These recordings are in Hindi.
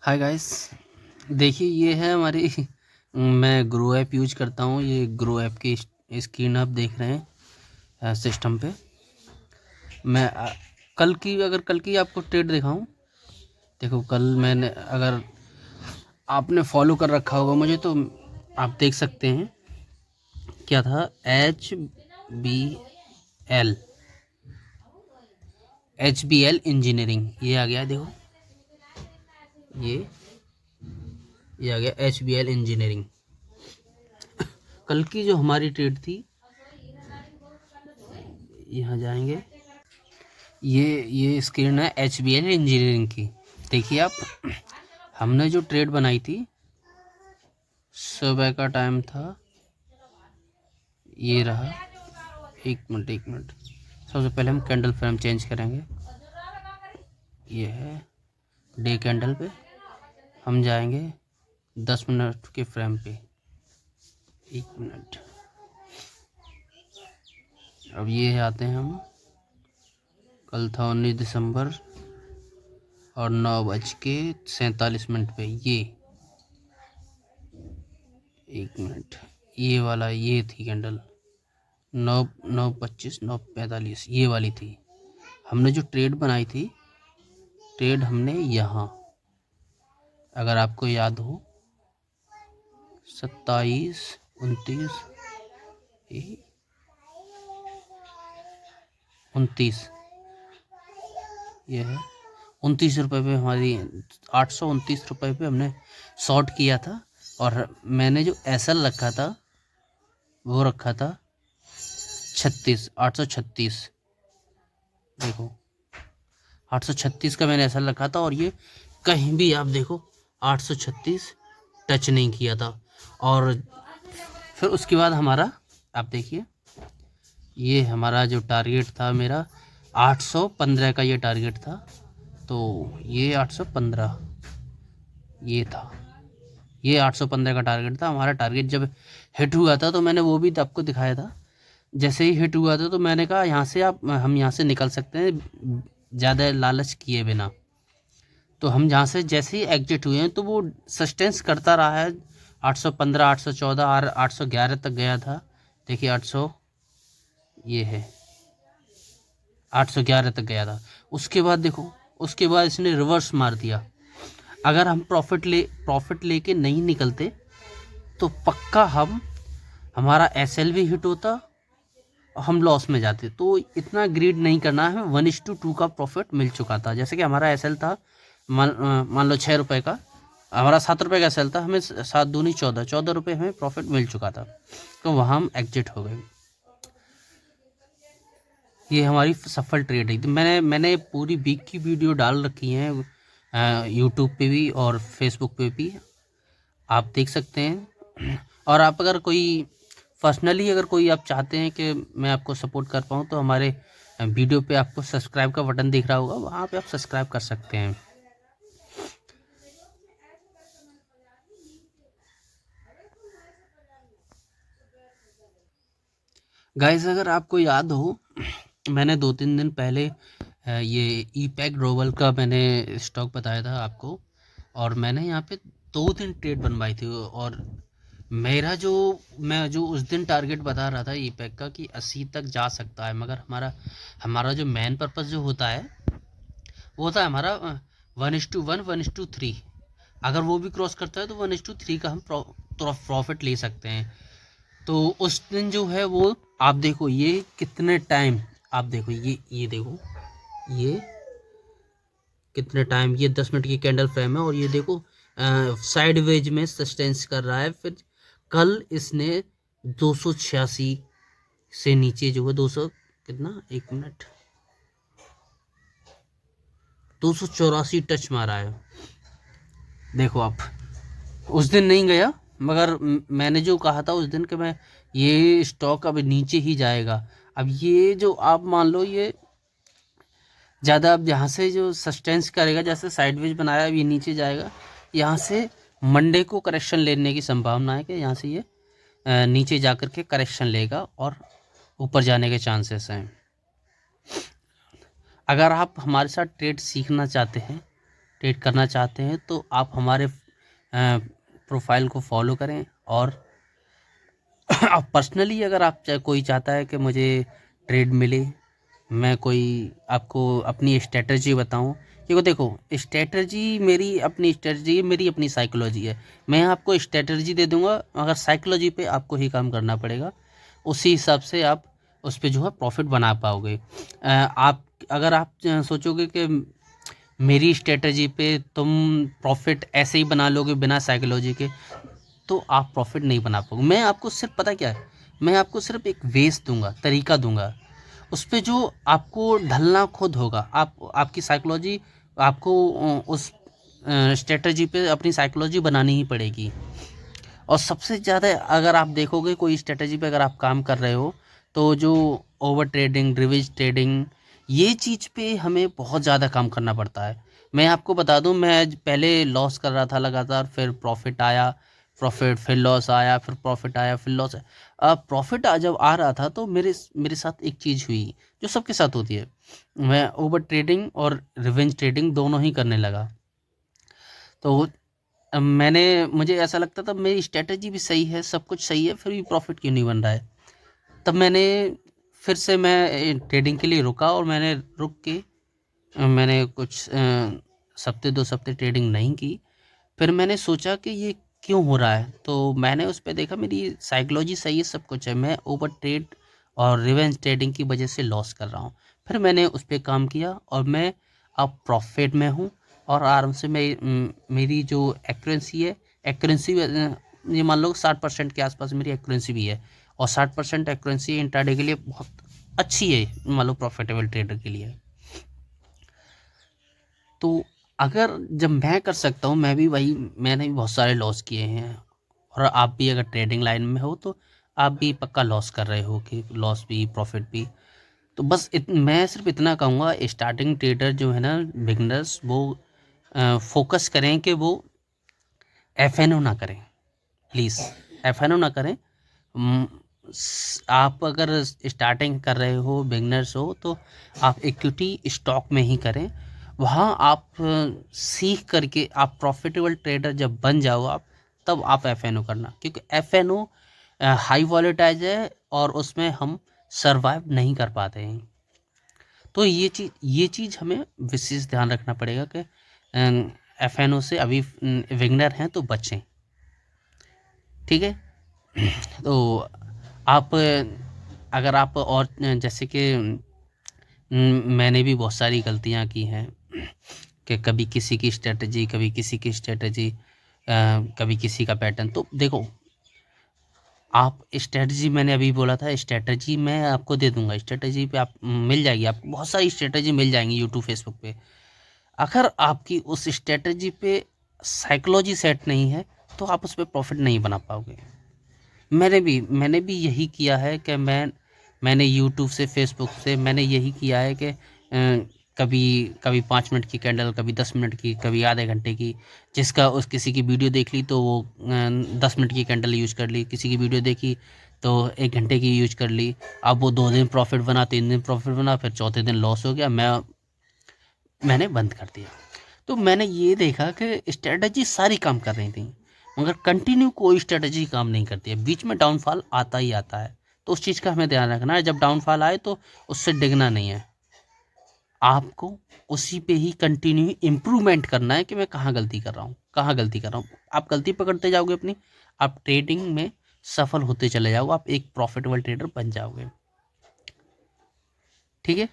हाय गाइस, देखिए ये है हमारी मैं ग्रो ऐप यूज करता हूँ। ये ग्रो ऐप की स्क्रीन आप देख रहे हैं सिस्टम पे। मैं कल की आपको ट्रेड दिखाऊं। देखो कल मैंने, अगर आपने फॉलो कर रखा होगा मुझे तो आप देख सकते हैं क्या था। HBL इंजीनियरिंग ये आ गया। देखो ये आ गया HBL इंजीनियरिंग। कल की जो हमारी ट्रेड थी, यहाँ जाएंगे, ये स्क्रीन है HBL इंजीनियरिंग की। देखिए आप, हमने जो ट्रेड बनाई थी, सुबह का टाइम था, ये रहा। एक मिनट, सबसे पहले हम कैंडल फ्रेम चेंज करेंगे। ये है डे कैंडल पे, हम जाएंगे 10 मिनट के फ्रेम पे। 1 मिनट, अब ये आते हैं हम। कल था 19 दिसंबर और 9:47 पे। ये 1 मिनट, ये वाला, ये थी कैंडल 9:25, 9:45, ये वाली थी। हमने जो ट्रेड बनाई थी, ट्रेड हमने यहाँ, अगर आपको याद हो, 27, 29, 29, ये है 29 रुपये पे हमारी, 829 रुपये पे हमने शॉर्ट किया था। और मैंने जो एसएल रखा था वो रखा था 836। देखो 836 का मैंने एसएल रखा था, और ये कहीं भी आप देखो 836 टच नहीं किया था। और फिर उसके बाद हमारा, आप देखिए, ये हमारा जो टारगेट था मेरा 815 का ये टारगेट था। तो ये 815 ये था, ये 815 का टारगेट था हमारा। टारगेट जब हिट हुआ था तो मैंने वो भी आपको दिखाया था। जैसे ही हिट हुआ था तो मैंने कहा यहाँ से हम यहाँ से निकल सकते हैं ज़्यादा लालच किए बिना। तो हम जहाँ से जैसे ही एग्जिट हुए हैं तो वो सस्टेंस करता रहा है। 815, 814 और 811 तक गया था। देखिए 800, ये है 811 तक गया था। उसके बाद देखो, उसके बाद इसने रिवर्स मार दिया। अगर हम प्रॉफिट लेके नहीं निकलते तो पक्का हमारा एसएल भी हिट होता और हम लॉस में जाते। तो इतना ग्रीड नहीं करना है। 1:2 का प्रॉफिट मिल चुका था। जैसे कि हमारा एसएल था, मान लो 6 रुपये का, हमारा 7 रुपये का एसएल था, हमें 7 दूनी 14 रुपये हमें प्रॉफिट मिल चुका था। तो वहाँ हम एग्जिट हो गए। ये हमारी सफल ट्रेड है। तो मैंने पूरी वीक की वीडियो डाल रखी है यूट्यूब पे भी और फेसबुक पे भी, आप देख सकते हैं। और आप अगर कोई पर्सनली, अगर कोई आप चाहते हैं कि मैं आपको सपोर्ट कर पाऊँ, तो हमारे वीडियो पे आपको सब्सक्राइब का बटन दिख रहा होगा, वहाँ पे आप सब्सक्राइब कर सकते हैं। गाइस, अगर आपको याद हो, मैंने 2-3 दिन पहले ये ईपैक ग्लोबल का मैंने स्टॉक बताया था आपको, और मैंने यहाँ पे 2-3 ट्रेड बनवाई थी। और मेरा जो, मैं जो उस दिन टारगेट बता रहा था ईपैक का कि 80 तक जा सकता है, मगर हमारा जो मेन पर्पस जो होता है वो होता है हमारा 1:1, 1:3। अगर वो भी क्रॉस करता है तो 1:3 का हम प्रॉफिट ले सकते हैं। तो उस दिन जो है वो, आप देखो ये कितने टाइम, आप देखो ये देखो, ये कितने टाइम, ये 10 मिनट की कैंडल फ्रेम है, और ये देखो साइड वेज में सस्टेंस कर रहा है। फिर कल इसने 286 से नीचे जो है 200 कितना, 1 मिनट, 284 टच मारा है। देखो आप, उस दिन नहीं गया, मगर मैंने जो कहा था उस दिन कि मैं, ये स्टॉक अब नीचे ही जाएगा। अब ये जो आप मान लो, ये ज़्यादा अब यहाँ से जो सस्टेंस करेगा, जैसे साइडवेज बनाया, अब ये नीचे जाएगा। यहाँ से मंडे को करेक्शन लेने की संभावना है कि यहाँ से ये नीचे जा कर के करेक्शन लेगा और ऊपर जाने के चांसेस हैं। अगर आप हमारे साथ ट्रेड सीखना चाहते हैं, ट्रेड करना चाहते हैं तो आप हमारे प्रोफाइल को फॉलो करें। और आप पर्सनली अगर आप कोई चाहता है कि मुझे ट्रेड मिले, मैं कोई आपको अपनी स्ट्रेटजी बताऊं, क्योंकि देखो स्ट्रेटजी मेरी अपनी स्ट्रेटजी है, मेरी अपनी साइकोलॉजी है। मैं आपको स्ट्रेटजी दे दूंगा, मगर साइकोलॉजी पे आपको ही काम करना पड़ेगा। उसी हिसाब से आप उस पे जो है प्रॉफिट बना पाओगे। आप अगर आप सोचोगे कि मेरी स्ट्रेटजी पे तुम प्रॉफिट ऐसे ही बना लोगे बिना साइकोलॉजी के, तो आप प्रॉफिट नहीं बना पाओगे। मैं आपको सिर्फ पता क्या है, मैं आपको सिर्फ एक वेस दूंगा, तरीका दूंगा, उस पे जो आपको ढलना खुद होगा। आपकी साइकोलॉजी आपको उस स्ट्रेटजी पे अपनी साइकोलॉजी बनानी ही पड़ेगी। और सबसे ज़्यादा अगर आप देखोगे कोई स्ट्रेटजी पे अगर आप काम कर रहे हो, तो जो ओवर ट्रेडिंग, रिवर्स ट्रेडिंग, ये चीज़ पे हमें बहुत ज़्यादा काम करना पड़ता है। मैं आपको बता दूं, मैं पहले लॉस कर रहा था लगातार, फिर प्रॉफिट आया, प्रॉफिट फिर लॉस आया, फिर प्रॉफिट आया, फिर लॉस आया। अब प्रॉफिट जब आ रहा था तो मेरे साथ एक चीज़ हुई जो सबके साथ होती है। मैं ओवर ट्रेडिंग और रिवेंज ट्रेडिंग दोनों ही करने लगा। तो मुझे ऐसा लगता था मेरी स्ट्रेटजी भी सही है, सब कुछ सही है, फिर भी प्रॉफिट क्यों नहीं बन रहा है। तब फिर से मैं ट्रेडिंग के लिए रुका, और मैंने रुक के मैंने कुछ हफ्ते 2 हफ्ते ट्रेडिंग नहीं की। फिर मैंने सोचा कि ये क्यों हो रहा है, तो मैंने उस पे देखा मेरी साइकोलॉजी सही है, सब कुछ है, मैं ओवर ट्रेड और रिवेंज ट्रेडिंग की वजह से लॉस कर रहा हूँ। फिर मैंने उस पे काम किया और मैं अब प्रॉफिट में हूँ, और आराम से मेरी जो एक्यूरेंसी है, एक्यूरेंसी ये मान लो 60% के आसपास मेरी एक्यूरेंसी भी है। और 60% एक्यूरेंसी इंट्राडे के लिए बहुत अच्छी है, मान लो प्रॉफिटेबल ट्रेडर के लिए। तो अगर जब मैं कर सकता हूँ, मैंने भी बहुत सारे लॉस किए हैं। और आप भी अगर ट्रेडिंग लाइन में हो तो आप भी पक्का लॉस कर रहे हो, कि लॉस भी प्रॉफिट भी। तो बस मैं सिर्फ इतना कहूँगा, स्टार्टिंग ट्रेडर जो है ना, बिगनर्स, वो फोकस करें कि वो एफएनओ ना करें, प्लीज़ एफएनओ ना करें। आप अगर स्टार्टिंग कर रहे हो, बिगनर्स हो, तो आप इक्विटी स्टॉक में ही करें। वहाँ आप सीख करके आप प्रॉफिटेबल ट्रेडर जब बन जाओ आप, तब आप एफएनओ करना, क्योंकि एफएनओ हाई वॉलेटाइल है और उसमें हम सरवाइव नहीं कर पाते हैं। तो ये चीज़ हमें विशेष ध्यान रखना पड़ेगा कि एफएनओ से अभी बिगनर हैं तो बचें, ठीक है। तो आप अगर आप और जैसे कि मैंने भी बहुत सारी गलतियां की हैं, कि कभी किसी की स्ट्रेटजी, कभी किसी की स्ट्रेटजी, कभी किसी का पैटर्न। तो देखो, आप स्ट्रेटजी, मैंने अभी बोला था स्ट्रेटजी मैं आपको दे दूंगा, स्ट्रेटजी पे आप मिल जाएगी, आपको बहुत सारी स्ट्रेटजी मिल जाएंगी यूट्यूब, फेसबुक पे। अगर आपकी उस स्ट्रेटजी पे साइकोलॉजी सेट नहीं है, तो आप उस पर प्रॉफिट नहीं बना पाओगे। मैंने भी यही किया है कि मैंने यूट्यूब से, फेसबुक से मैंने यही किया है कि कभी कभी 5 मिनट की कैंडल, कभी 10 मिनट की, कभी आधे घंटे की। किसी की वीडियो देख ली तो वो 10 मिनट की कैंडल यूज कर ली, किसी की वीडियो देखी तो 1 घंटे की यूज कर ली। अब वो 2 दिन प्रॉफिट बना, 3 दिन प्रॉफिट बना, फिर चौथे दिन लॉस हो गया, मैंने बंद कर दिया। तो मैंने ये देखा कि स्ट्रेटजी सारी काम कर रही थी, मगर कंटिन्यू कोई स्ट्रेटजी काम नहीं करती है, बीच में डाउनफॉल आता ही आता है। तो उस चीज़ का हमें ध्यान रखना है, जब डाउनफॉल आए तो उससे डिगना नहीं है, आपको उसी पे ही कंटिन्यू इम्प्रूवमेंट करना है कि मैं कहाँ गलती कर रहा हूँ, कहाँ गलती कर रहा हूँ। आप गलती पकड़ते जाओगे अपनी, आप ट्रेडिंग में सफल होते चले जाओगे, आप एक प्रॉफिटेबल ट्रेडर बन जाओगे, ठीक है।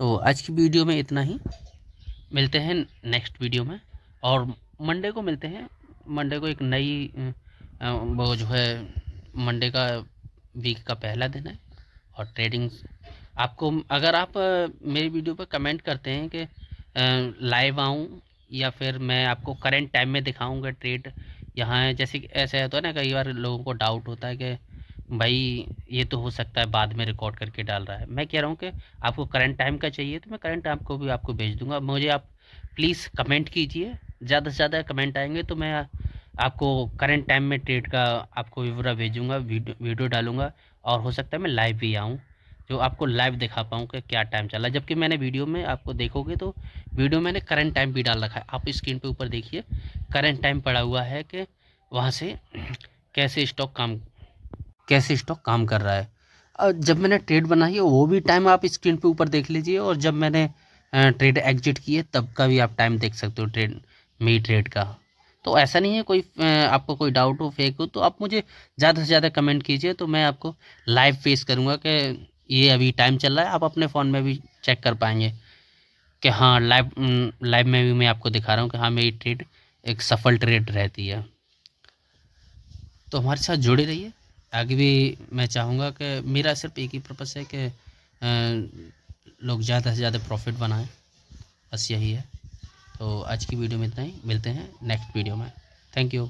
तो आज की वीडियो में इतना ही, मिलते हैं नेक्स्ट वीडियो में, और मंडे को मिलते हैं। मंडे को एक नई वो जो है, मंडे का वीक का पहला दिन है, और ट्रेडिंग आपको, अगर आप मेरी वीडियो पर कमेंट करते हैं कि लाइव आऊँ या फिर मैं आपको करंट टाइम में दिखाऊंगा ट्रेड यहाँ है, जैसे कि ऐसा होता है ना, कई बार लोगों को डाउट होता है कि भाई ये तो हो सकता है बाद में रिकॉर्ड करके डाल रहा है। मैं कह रहा हूँ कि आपको करंट टाइम का चाहिए तो मैं करंट टाइम को भी आपको भेज दूंगा। मुझे आप प्लीज़ कमेंट कीजिए, ज़्यादा से ज़्यादा कमेंट आएंगे तो मैं आपको करंट टाइम में ट्रेड का आपको विवरण भेजूंगा, वीडियो डालूंगा, और हो सकता है मैं लाइव भी आऊँ। जो आपको लाइव दिखा पाऊँ कि क्या टाइम चला है। जबकि मैंने वीडियो में आपको देखोगे तो वीडियो मैंने करंट टाइम भी डाल रखा है। आप स्क्रीन पे ऊपर देखिए करंट टाइम पड़ा हुआ है कि वहाँ से कैसे स्टॉक काम कर रहा है। जब मैंने ट्रेड बनाई है वो भी टाइम आप स्क्रीन पे ऊपर देख लीजिए, और जब मैंने ट्रेड एग्जिट की है तब का भी आप टाइम देख सकते हो ट्रेड मेरी ट्रेड का। तो ऐसा नहीं है कोई आपको कोई डाउट हो फेक हो तो आप मुझे ज़्यादा से ज़्यादा कमेंट कीजिए, तो मैं आपको लाइव फेस करूँगा कि ये अभी टाइम चल रहा है। आप अपने फ़ोन में भी चेक कर पाएंगे कि हाँ लाइव में भी मैं आपको दिखा रहा हूँ कि हाँ मेरी ट्रेड एक सफल ट्रेड रहती है। तो हमारे साथ जुड़े रहिए। आगे भी मैं चाहूँगा कि मेरा सिर्फ एक ही पर्पस है कि लोग ज़्यादा से ज़्यादा प्रॉफिट बनाएं, बस यही है। तो आज की वीडियो में इतना ही, मिलते हैं नेक्स्ट वीडियो में। Thank you.